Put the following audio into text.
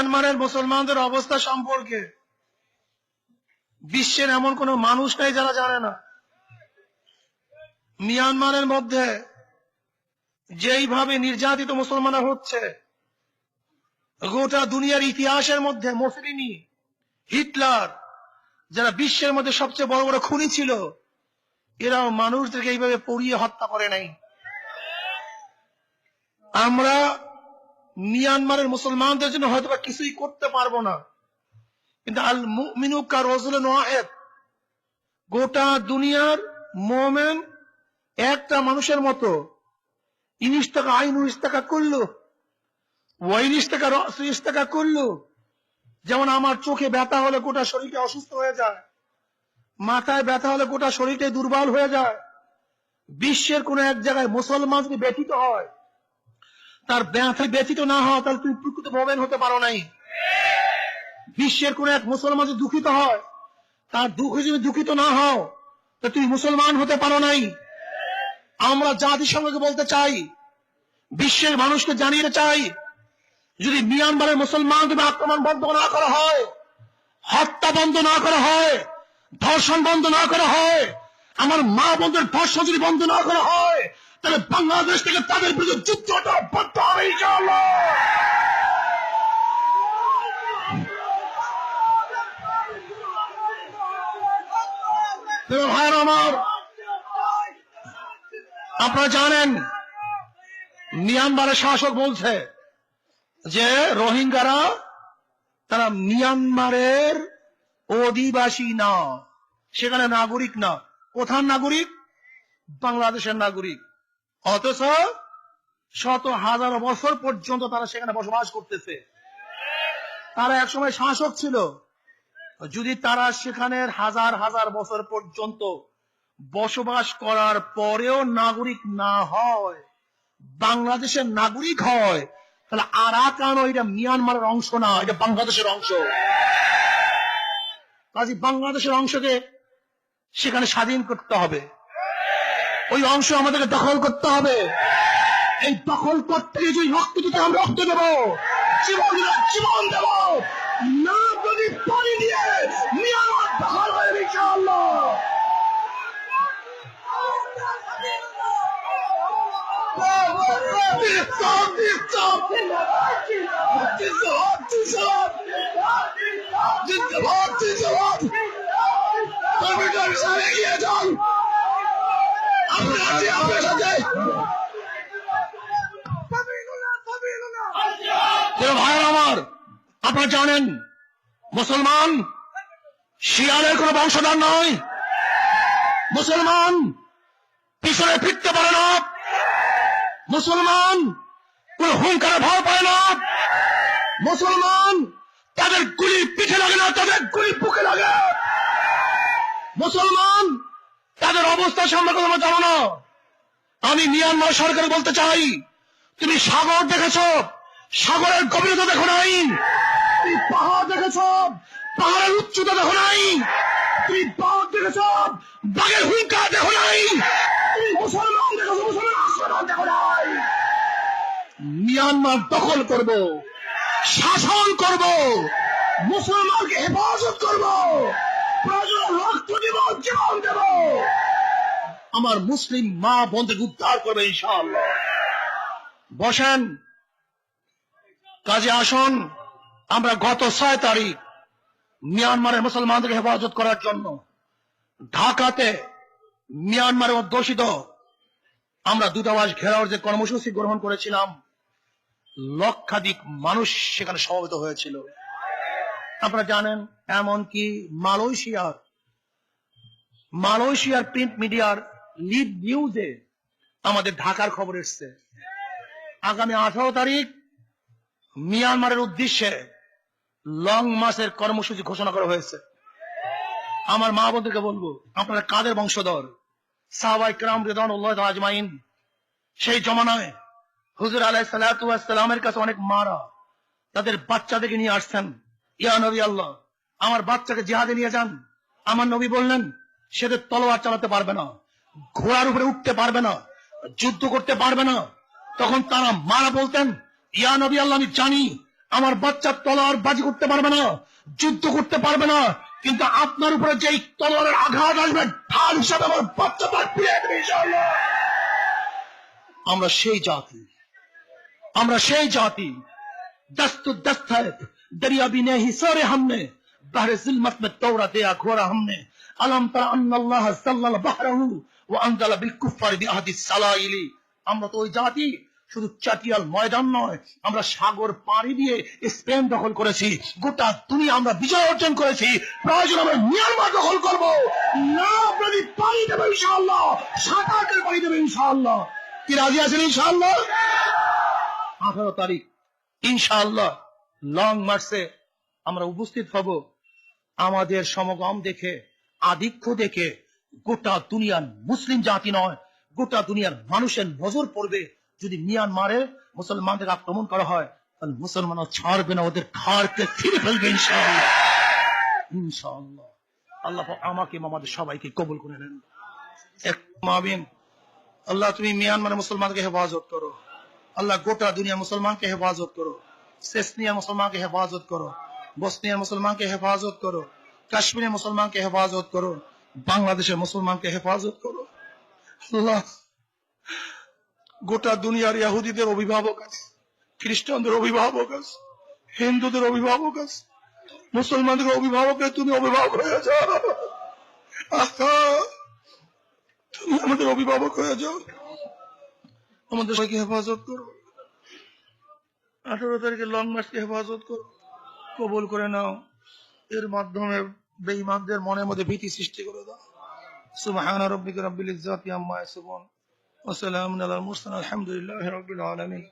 মিয়ানমারের মুসলমানদের অবস্থা সম্পর্কে বিশ্বের এমন কোন মানুষ নাই যারা জানে না। মিয়ানমারের মধ্যে যেইভাবে নির্যাতিত মুসলমানরা হচ্ছে, গোটা দুনিয়ার ইতিহাসের মধ্যে মুসলিনি, হিটলার, যারা বিশ্বের মধ্যে সবচেয়ে বড় বড় খুনি ছিল, এরাও মানুষদেরকে এইভাবে পুড়িয়ে হত্যা করে নাই। আমরা মিয়ানমারের মুসলমানদের জন্য হয়তো কিছুই করতে পারবো না, কিন্তু আল মুমিনু কা রাজুলুন ওয়াহিদ, গোটা দুনিয়ার মুমিন একটা মানুষের মতো। ইনিস্তাকা আইনু ইস্তাকা কুল্লু ওয়া ইনিস্তাকা রাসু ইস্তাকা কুল্লু। যেমন আমার চোখে ব্যথা হলে গোটা শরীরটা অসুস্থ হয়ে যায়, মাথায় ব্যথা হলে গোটা শরীরটাই দুর্বল হয়ে যায়। বিশ্বের কোন এক জায়গায় মুসলমান যদি ব্যথিত হয়, তার ব্যথায় ব্যথিত না হওয়া, তাহলে তুমি প্রকৃত মুমিন হতে পারো নাই। বিশ্বের কোন এক মুসলমান যদি দুঃখিত হয়, তার দুঃখে যদি দুঃখিত না হও, তো তুমি মুসলমান হতে পারো নাই। আমরা জাতিসংঘকে বলতে চাই, বিশ্বের মানুষকে জানিয়ে চাই, যদি মিয়ানমারের মুসলমানদের আক্রমণ বন্ধ না করা হয়, হত্যা বন্ধ না করা হয়, ধর্ষণ বন্ধ না করা হয়, আমার মা বোনদের ধর্ষণ যদি বন্ধ না করা হয়, তাহলে বাংলাদেশ থেকে তাদের বিরুদ্ধে যুদ্ধটা বন্ধ হবে ইনশাআল্লাহ। ভাইয়ের আমার, আপনারা জানেন মিয়ানমারের শাসক বলছে যে রোহিঙ্গারা তারা মিয়ানমারের অধিবাসী না, সেখানে নাগরিক না। কোথার নাগরিক? বাংলাদেশের নাগরিক। অথচ শত হাজার বছর পর্যন্ত তারা সেখানে বসবাস করতেছে। তারা একসময় শাসক ছিল। যদি তারা সেখানের হাজার হাজার বছর পর্যন্ত বসবাস করার পরেও নাগরিক না হয়, বাংলাদেশের নাগরিক হয়, তাহলে আরাকান এটা মিয়ানমারের অংশ না, এটা বাংলাদেশের অংশ। কাজে বাংলাদেশের অংশকে সেখানে স্বাধীন করতে হবে, ওই অংশ আমাদেরকে দখল করতে হবে। এই দখল করতে গিয়ে যদি রক্ত দিতে আমরা রক্ত দেব, জীবন দেব না, যদি পানি দিয়ে মিয়ানমার দখল হয়ে ইনশাআল্লাহ। ভাইয়ের আমার, আপনারা জানেন মুসলমান শিয়ালের কোন বংশধর নয়। মুসলমান পিছনে ফিরতে পারে না, মুসলমান কোন হুঙ্কারে ভয় পায় না, মুসলমান তাদের গুলি পিঠে লাগে না, তাদের গুলি বুকে লাগে। মুসলমান তাদের অবস্থা সামনে কথা জানো না। আমি মিয়ানমার সরকার বলতে চাই, তুমি সাগর দেখেছ, সাগরের গভীরতা দেখো নাই। তুমি পাহাড় দেখেছ, পাহাড়ের উচ্চতা দেখো নাই। তুমি বাঘ দেখেছ, বাঘের হুঙ্কার দেখো নাই। তুমি মুসলমান দেখেছ, মুসলমান আক্রমণ দেখো নাই। মিয়ানমার দখল করব, শাসন করব, মুসলমানকে হেফাজত করব, প্রয়োজন রক্ত দেব, জীবন দেব, আমার মুসলিম মা বোনদের উদ্ধার করবে ইনশাআল্লাহ। বসেন, কাজে আসুন, আমরা গত 6 তারিখ মিয়ানমারের মুসলমানদের হেফাজত করার জন্য ঢাকাতে মিয়ানমারের অধ্যুষিত আমরা দূতাবাস ঘেরাওর যে কর্মসূচি গ্রহণ করেছিলাম, লক্ষাধিক মানুষ সেখানে সমবেত হয়েছিল। আপনারা জানেন, এমনকি মালয়েশিয়ার প্রিন্ট মিডিয়ার লিড নিউজে আমাদের ঢাকার খবর এসছে। আগামী 18 তারিখ মিয়ানমারের উদ্দেশ্যে লং মার্চের কর্মসূচি ঘোষণা করা হয়েছে। আমার মা বোনদেরকে বলবো, আপনারা কাদের বংশধর? সাহাবায়ে কেরাম রিদওয়ানুল্লাহি তাআলা আজমাইন। সেই জমানায় হুজুর আলাইহিস সালাতু ওয়াস সালামের কাছে অনেক মারা তাদের বাচ্চাদেরকে নিয়ে আসছেন, ইয়া নবী আল্লাহ, আমার বাচ্চাকে জিহাদে নিয়ে যান। আমার নবী বললেন, সে তলোয়ার চালাতে পারবে না, ঘোড়ার উপরে উঠতে পারবে না, যুদ্ধ করতে পারবে না। তখন তারা মারা বলতেন, ইয়া নবী আল্লাহ, আমি জানি আমার বাচ্চা তলোয়ার বাজি করতে পারবে না, যুদ্ধ করতে পারবে না, কিন্তু আপনার উপরে যেই তলোয়ারের আঘাত আসবে ঢাল হিসাবে আমার বাচ্চা তার ফিরে আসবে ইনশাআল্লাহ। আমরা সেই জাতি, আমরা সেই জাতি। दस्त दस्त है दरिया भी नहीं सोरे हमने, बहरे जिल्मत में तौरा दिया घोरा हमने, अलम तरा अन्नल्लाह सल्लल बहरहु व अंजला बिल कुफ्फार बिअहदि सलाइली। আমরা তো ওই জাতি শুধু চাটিয়াল ময়দান নয়, আমরা সাগর পাড়ি দিয়ে স্পেন দখল করেছি, গোটা দুনিয়া আমরা বিজয় অর্জন করেছি। প্রয়োজন আমরা মিয়ানমার দখল করব, না আপনাদের পানি দেবে ইনশাআল্লাহ, সাঁতারের পানি দেবে ইনশাআল্লাহ। কি রাজি আছেন ইনশাআল্লাহ? 18 তারিখ ইনশাআল্লাহ লং মার্চে আমরা উপস্থিত হব। আমাদের সমাগম দেখে, আধিক্য দেখে গোটা দুনিয়ার মুসলিম জাতি নয়, গোটা দুনিয়ার মানুষের নজর পড়বে। যদি মিয়ানমারে মুসলমানদের আক্রমণ করা হয় তাহলে মুসলমানরা ছাড়বে না, ওদের খাড়কে ছিঁড়ে ফেলবে ইনশাআল্লাহ। ইনশাআল্লাহ আল্লাহ আমাকে আমাদের সবাইকে কবুল করে নেন। আমিন। আল্লাহ তুমি মিয়ানমারের মুসলমানকে হেফাজত করো, আল্লাহ গোটা দুনিয়া মুসলমানকে হেফাজত করো, চেচনিয়ার মুসলমানকে হেফাজত করো, বসনিয়ার মুসলমানকে হেফাজত করো, কাশ্মীরের মুসলমানকে হেফাজত করো, বাংলাদেশের মুসলমানকে হেফাজত করো। আল্লাহ গোটা দুনিয়ার ইহুদিদের অভিভাবক আছে, খ্রিস্টানদের অভিভাবক আছে, হিন্দুদের অভিভাবক আছে, মুসলমানদের অভিভাবক, তুমি অভিভাবক হয়ে যাও, তুমি আমাদের অভিভাবক হয়ে যাও, আমাদের সবাইকে হেফাজত করো। 18 তারিখে লং মার্চকে হেফাজত করো, কবুল করে নাও। এর মাধ্যমে বেঈমানদের মনের মধ্যে ভীতি সৃষ্টি করে দাও। সুবহান রাব্বিকা রাব্বিল ইজ্জাতি আম্মা ইয়াসিফুন ওয়া সালামুন আলাল মুরসালিন আলহামদুলিল্লাহি রাব্বিল আলামিন।